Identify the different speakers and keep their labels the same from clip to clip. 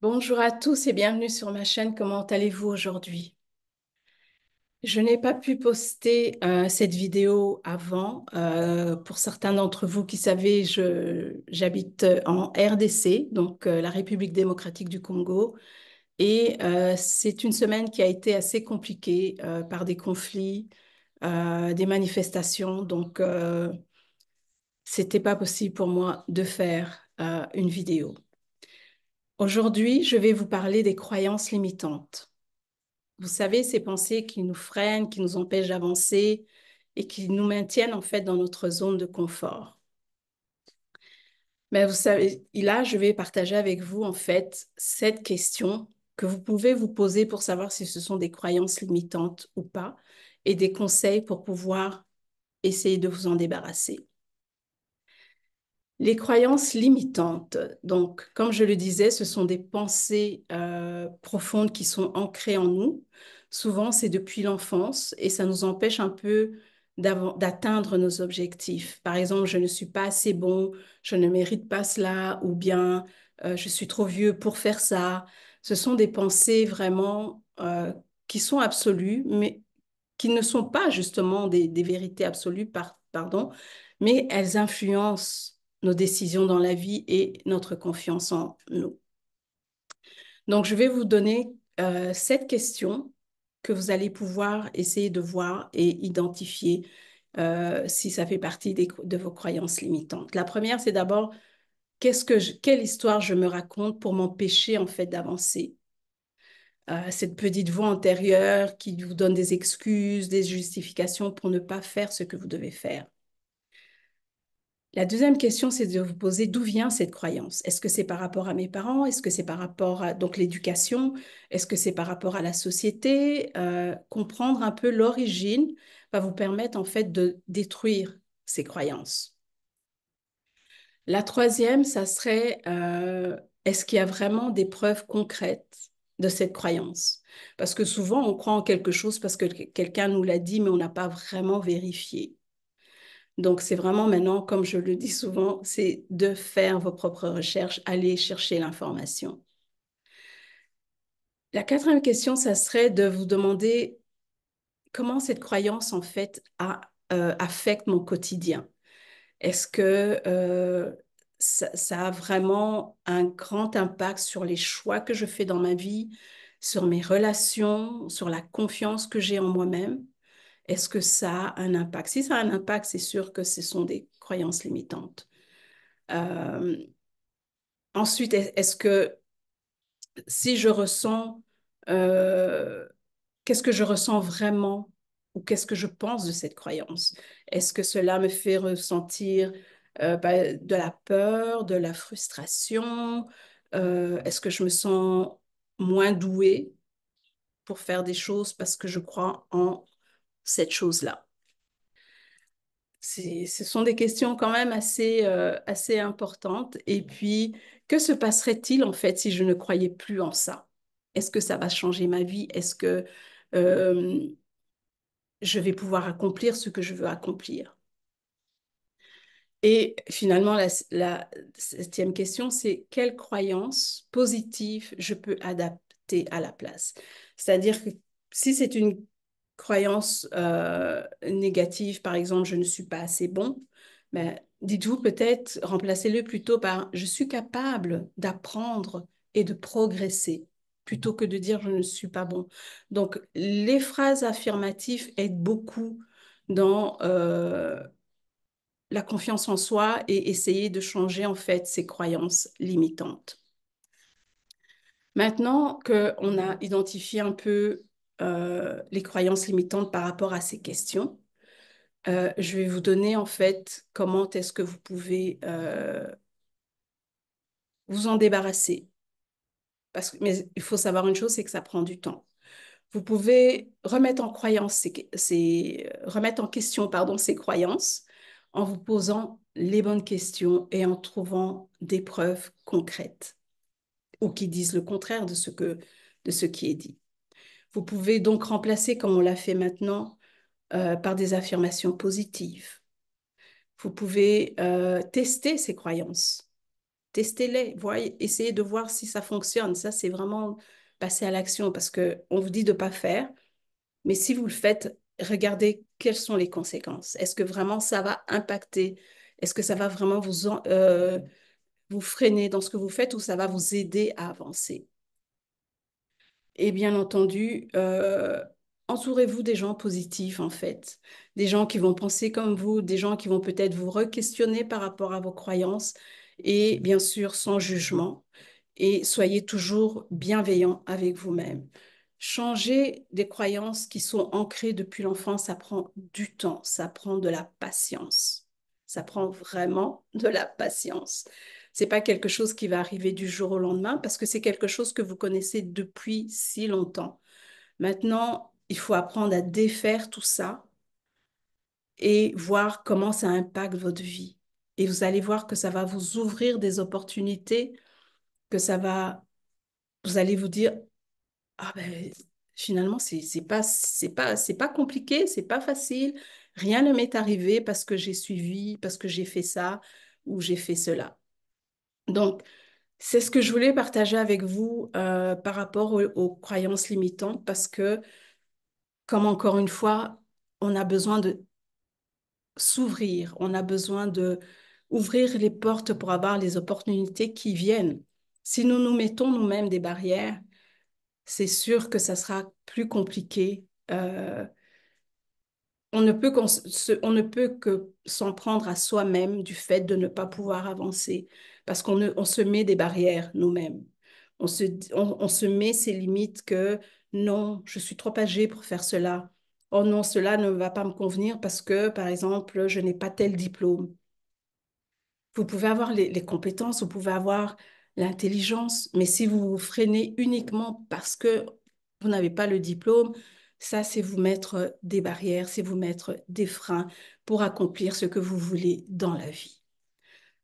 Speaker 1: Bonjour à tous et bienvenue sur ma chaîne. Comment allez-vous aujourd'hui? Je n'ai pas pu poster cette vidéo avant. Pour certains d'entre vous qui savez, j'habite en RDC, donc la République démocratique du Congo. Et c'est une semaine qui a été assez compliquée par des conflits, des manifestations. Donc, c'était pas possible pour moi de faire une vidéo. Aujourd'hui, je vais vous parler des croyances limitantes. Vous savez, ces pensées qui nous freinent, qui nous empêchent d'avancer et qui nous maintiennent en fait dans notre zone de confort. Mais vous savez, là, je vais partager avec vous en fait cette question que vous pouvez vous poser pour savoir si ce sont des croyances limitantes ou pas et des conseils pour pouvoir essayer de vous en débarrasser. Les croyances limitantes, donc, comme je le disais, ce sont des pensées profondes qui sont ancrées en nous. Souvent, c'est depuis l'enfance et ça nous empêche un peu d'atteindre nos objectifs. Par exemple, je ne suis pas assez bon, je ne mérite pas cela, ou bien je suis trop vieux pour faire ça. Ce sont des pensées vraiment qui sont absolues, mais qui ne sont pas justement des vérités absolues, pardon, mais elles influencent nos décisions dans la vie et notre confiance en nous. Donc, je vais vous donner cette question que vous allez pouvoir essayer de voir et identifier si ça fait partie de vos croyances limitantes. La première, c'est d'abord quelle histoire je me raconte pour m'empêcher en fait d'avancer. Cette petite voix intérieure qui vous donne des excuses, des justifications pour ne pas faire ce que vous devez faire. La deuxième question, c'est de vous poser d'où vient cette croyance. Est-ce que c'est par rapport à mes parents? Est-ce que c'est par rapport à donc l'éducation? Est-ce que c'est par rapport à la société? Comprendre un peu l'origine va vous permettre en fait de détruire ces croyances. La troisième, ça serait est-ce qu'il y a vraiment des preuves concrètes de cette croyance? Parce que souvent, on croit en quelque chose parce que quelqu'un nous l'a dit, mais on n'a pas vraiment vérifié. Donc, c'est vraiment maintenant, comme je le dis souvent, c'est de faire vos propres recherches, aller chercher l'information. La quatrième question, ça serait de vous demander comment cette croyance, en fait, affecte mon quotidien. Est-ce que ça a vraiment un grand impact sur les choix que je fais dans ma vie, sur mes relations, sur la confiance que j'ai en moi-même? Est-ce que ça a un impact? Si ça a un impact, c'est sûr que ce sont des croyances limitantes. Euh, Ensuite, est-ce que si je ressens, euh, qu'est-ce que je ressens vraiment ou qu'est-ce que je pense de cette croyance? Est-ce que cela me fait ressentir de la peur, de la frustration? Est-ce que je me sens moins douée pour faire des choses parce que je crois en cette chose-là? Ce sont des questions quand même assez importantes. Et puis, que se passerait-il en fait si je ne croyais plus en ça? Est-ce que ça va changer ma vie? Est-ce que euh, je vais pouvoir accomplir ce que je veux accomplir? Et finalement, la septième question, c'est quelle croyance positive je peux adapter à la place? C'est-à-dire que si c'est une croyance négative, par exemple, je ne suis pas assez bon, ben, dites-vous peut-être, remplacez-le plutôt par je suis capable d'apprendre et de progresser, plutôt que de dire je ne suis pas bon. Donc, les phrases affirmatives aident beaucoup dans la confiance en soi et essayer de changer en fait ses croyances limitantes. Maintenant qu'on a identifié un peu les croyances limitantes par rapport à ces questions, je vais vous donner en fait comment est-ce que vous pouvez vous en débarrasser. Mais il faut savoir une chose, c'est que ça prend du temps. Vous pouvez remettre en croyance remettre en question pardon, ces croyances en vous posant les bonnes questions et en trouvant des preuves concrètes ou qui disent le contraire de ce qui est dit. Vous pouvez donc remplacer, comme on l'a fait maintenant, par des affirmations positives. Vous pouvez tester ces croyances. testez-les, voyez, essayez de voir si ça fonctionne. Ça, c'est vraiment passer à l'action parce qu'on vous dit de ne pas faire, mais si vous le faites, regardez quelles sont les conséquences. Est-ce que vraiment ça va impacter? Est-ce que ça va vraiment vous freiner dans ce que vous faites ou ça va vous aider à avancer? Et bien entendu, entourez-vous des gens positifs, en fait, des gens qui vont penser comme vous, des gens qui vont peut-être vous re-questionner par rapport à vos croyances, et bien sûr, sans jugement. Et soyez toujours bienveillant avec vous-même. Changer des croyances qui sont ancrées depuis l'enfance, ça prend du temps, ça prend de la patience. Ça prend vraiment de la patience. C'est pas quelque chose qui va arriver du jour au lendemain parce que c'est quelque chose que vous connaissez depuis si longtemps. Maintenant, il faut apprendre à défaire tout ça et voir comment ça impacte votre vie. Et vous allez voir que ça va vous ouvrir des opportunités, que ça va, vous allez vous dire, ah ben, finalement, c'est pas compliqué, c'est pas facile. Rien ne m'est arrivé parce que j'ai suivi, parce que j'ai fait ça ou j'ai fait cela. Donc, c'est ce que je voulais partager avec vous par rapport aux croyances limitantes parce que, comme encore une fois, on a besoin de s'ouvrir, on a besoin de ouvrir les portes pour avoir les opportunités qui viennent. Si nous nous mettons nous-mêmes des barrières, c'est sûr que ça sera plus compliqué. On ne peut que s'en prendre à soi-même du fait de ne pas pouvoir avancer parce on se met des barrières nous-mêmes. On se met ces limites que non, je suis trop âgée pour faire cela. Oh non, cela ne va pas me convenir parce que, par exemple, je n'ai pas tel diplôme. Vous pouvez avoir les compétences, vous pouvez avoir l'intelligence, mais si vous vous freinez uniquement parce que vous n'avez pas le diplôme, ça, c'est vous mettre des barrières, c'est vous mettre des freins pour accomplir ce que vous voulez dans la vie.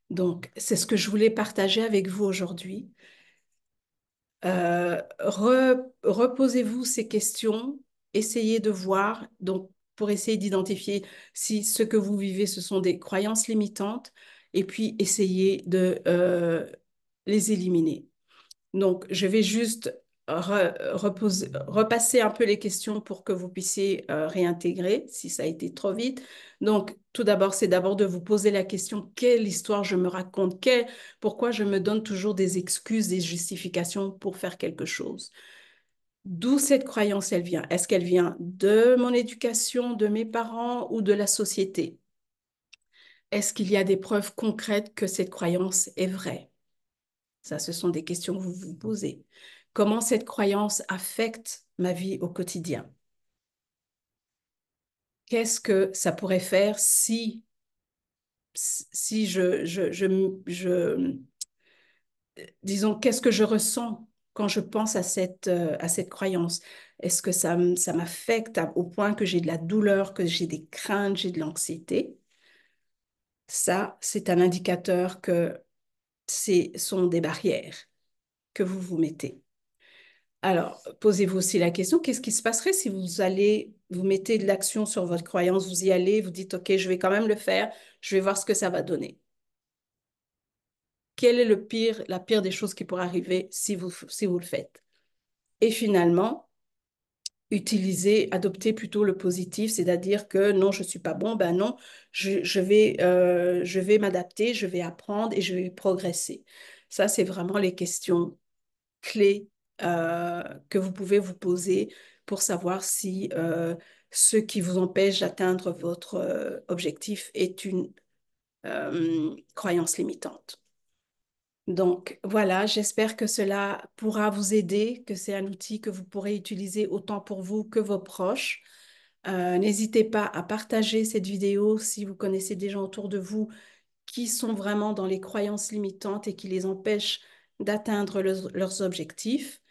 Speaker 1: Donc, c'est ce que je voulais partager avec vous aujourd'hui. Reposez-vous ces questions, essayez de voir, donc pour essayer d'identifier si ce que vous vivez, ce sont des croyances limitantes, et puis essayez de les éliminer. Donc, je vais juste repasser un peu les questions pour que vous puissiez réintégrer si ça a été trop vite. Donc, tout d'abord, c'est d'abord de vous poser la question, quelle histoire je me raconte? Pourquoi je me donne toujours des excuses, des justifications pour faire quelque chose? D'où cette croyance, elle vient? Est-ce qu'elle vient de mon éducation, de mes parents ou de la société? Est-ce qu'il y a des preuves concrètes que cette croyance est vraie? Ça, ce sont des questions que vous vous posez. Comment cette croyance affecte ma vie au quotidien? Qu'est-ce que ça pourrait faire si disons, qu'est-ce que je ressens quand je pense à cette croyance? Est-ce que ça m'affecte au point que j'ai de la douleur, que j'ai des craintes, j'ai de l'anxiété? Ça, c'est un indicateur que ce sont des barrières que vous vous mettez. Alors, posez-vous aussi la question, qu'est-ce qui se passerait si vous mettez de l'action sur votre croyance, vous y allez, vous dites, OK, je vais quand même le faire, je vais voir ce que ça va donner. Quel est la pire des choses qui pourrait arriver si vous le faites? Et finalement, adopter plutôt le positif, c'est-à-dire que non, je ne suis pas bon, ben non, je vais m'adapter, je vais apprendre et je vais progresser. Ça, c'est vraiment les questions clés que vous pouvez vous poser pour savoir si ce qui vous empêche d'atteindre votre objectif est une croyance limitante. Donc voilà, j'espère que cela pourra vous aider, que c'est un outil que vous pourrez utiliser autant pour vous que vos proches. N'hésitez pas à partager cette vidéo si vous connaissez des gens autour de vous qui sont vraiment dans les croyances limitantes et qui les empêchent d'atteindre leurs objectifs.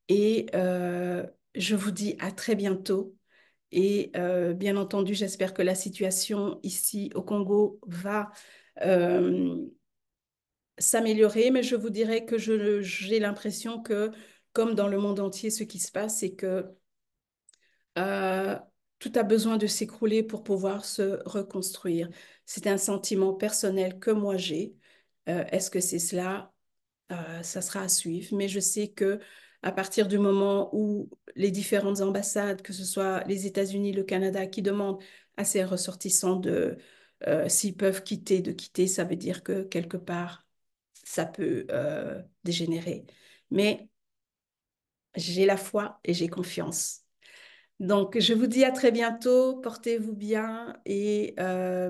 Speaker 1: Et je vous dis à très bientôt. Et bien entendu, j'espère que la situation ici au Congo va euh, s'améliorer, mais je vous dirais que j'ai l'impression que, comme dans le monde entier, ce qui se passe, c'est que euh, tout a besoin de s'écrouler pour pouvoir se reconstruire. C'est un sentiment personnel que moi j'ai. Est-ce que c'est cela? Ça sera à suivre, mais je sais que à partir du moment où les différentes ambassades, que ce soit les États-Unis, le Canada, qui demandent à ces ressortissants s'ils peuvent quitter, de quitter, ça veut dire que quelque part, ça peut dégénérer. Mais j'ai la foi et j'ai confiance. Donc, je vous dis à très bientôt, portez-vous bien et à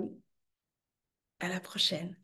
Speaker 1: la prochaine.